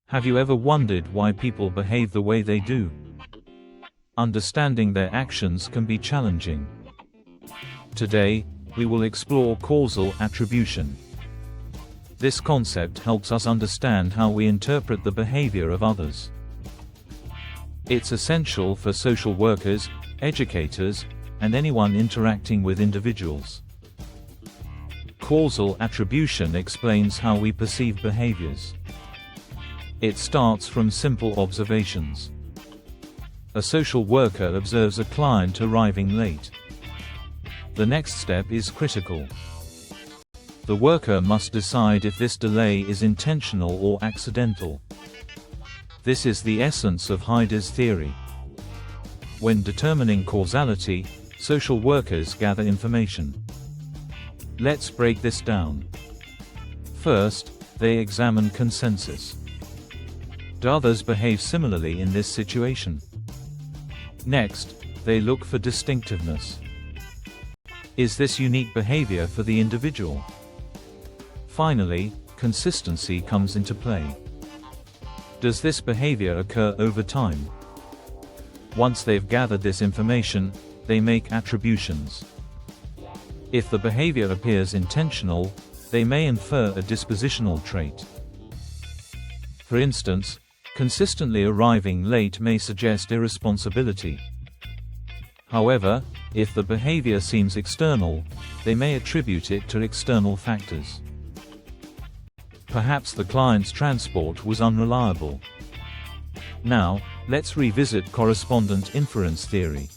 Have you ever wondered why people behave the way they do? Understanding their actions can be challenging. Today, we will explore causal attribution. This concept helps us understand how we interpret the behavior of others. It's essential for social workers, educators, and anyone interacting with individuals. Causal attribution explains how we perceive behaviors. It starts from simple observations. A social worker observes a client arriving late. The next step is critical. The worker must decide if this delay is intentional or accidental. This is the essence of Heide's theory. When determining causality, social workers gather information. Let's break this down. First, they examine consensus. Do others behave similarly in this situation? Next, they look for distinctiveness. Is this unique behavior for the individual? Finally, consistency comes into play. Does this behavior occur over time? Once they've gathered this information, they make attributions. If the behavior appears intentional, they may infer a dispositional trait. For instance, consistently arriving late may suggest irresponsibility. However, if the behavior seems external, they may attribute it to external factors. Perhaps the client's transport was unreliable. Now, let's revisit correspondent inference theory.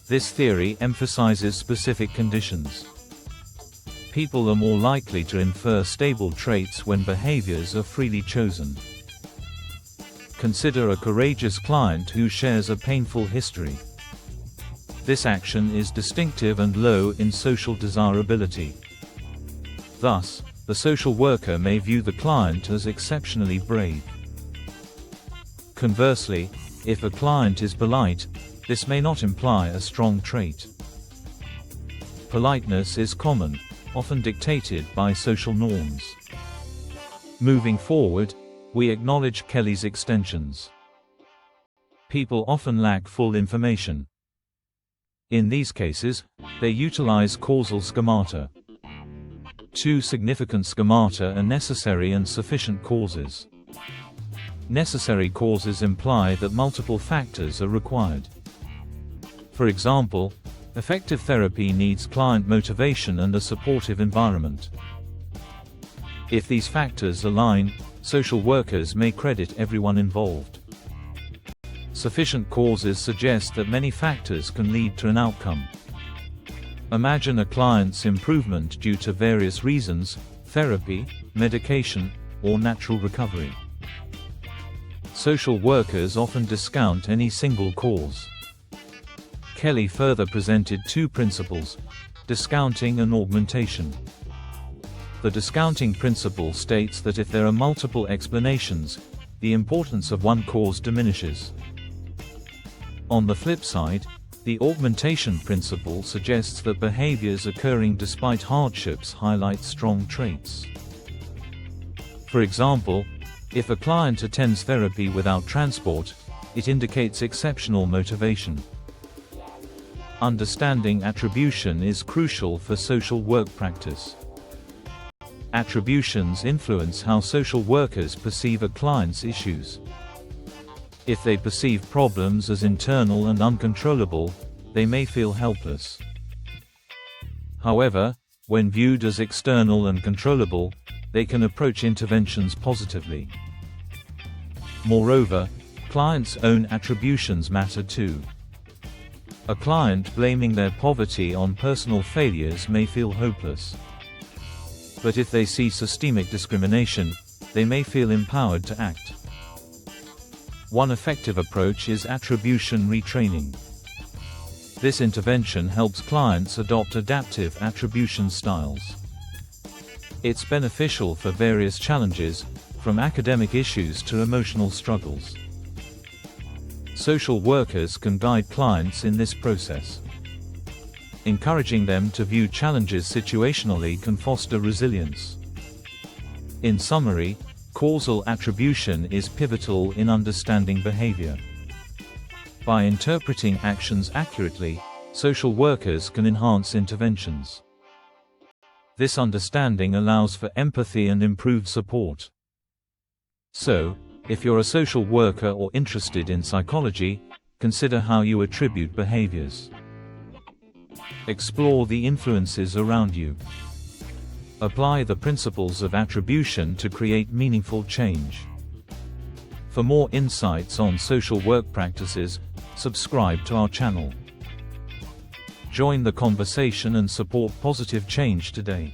This theory emphasizes specific conditions. People are more likely to infer stable traits when behaviors are freely chosen. Consider a courageous client who shares a painful history. This action is distinctive and low in social desirability. Thus, the social worker may view the client as exceptionally brave. Conversely, if a client is polite, this may not imply a strong trait. Politeness is common, often dictated by social norms. Moving forward, we acknowledge Kelly's extensions. People often lack full information. In these cases, they utilize causal schemata. Two significant schemata are necessary and sufficient causes. Necessary causes imply that multiple factors are required. For example, effective therapy needs client motivation and a supportive environment. If these factors align, social workers may credit everyone involved. Sufficient causes suggest that many factors can lead to an outcome. Imagine a client's improvement due to various reasons: therapy, medication, or natural recovery. Social workers often discount any single cause. Kelly further presented two principles: discounting and augmentation. The discounting principle states that if there are multiple explanations, the importance of one cause diminishes. On the flip side, the augmentation principle suggests that behaviors occurring despite hardships highlight strong traits. For example, if a client attends therapy without transport, it indicates exceptional motivation. Understanding attribution is crucial for social work practice. Attributions influence how social workers perceive a client's issues. If they perceive problems as internal and uncontrollable, they may feel helpless. However, when viewed as external and controllable, they can approach interventions positively. Moreover, clients' own attributions matter too. A client blaming their poverty on personal failures may feel hopeless. But if they see systemic discrimination, they may feel empowered to act. One effective approach is attribution retraining. This intervention helps clients adopt adaptive attribution styles. It's beneficial for various challenges, from academic issues to emotional struggles. Social workers can guide clients in this process. Encouraging them to view challenges situationally can foster resilience. In summary, Causal attribution is pivotal in understanding behavior. By interpreting actions accurately, social workers can enhance interventions. This understanding allows for empathy and improved support. So, if you're a social worker or interested in psychology, consider how you attribute behaviors. Explore the influences around you. Apply the principles of attribution to create meaningful change. For more insights on social work practices, subscribe to our channel. Join the conversation and support positive change today.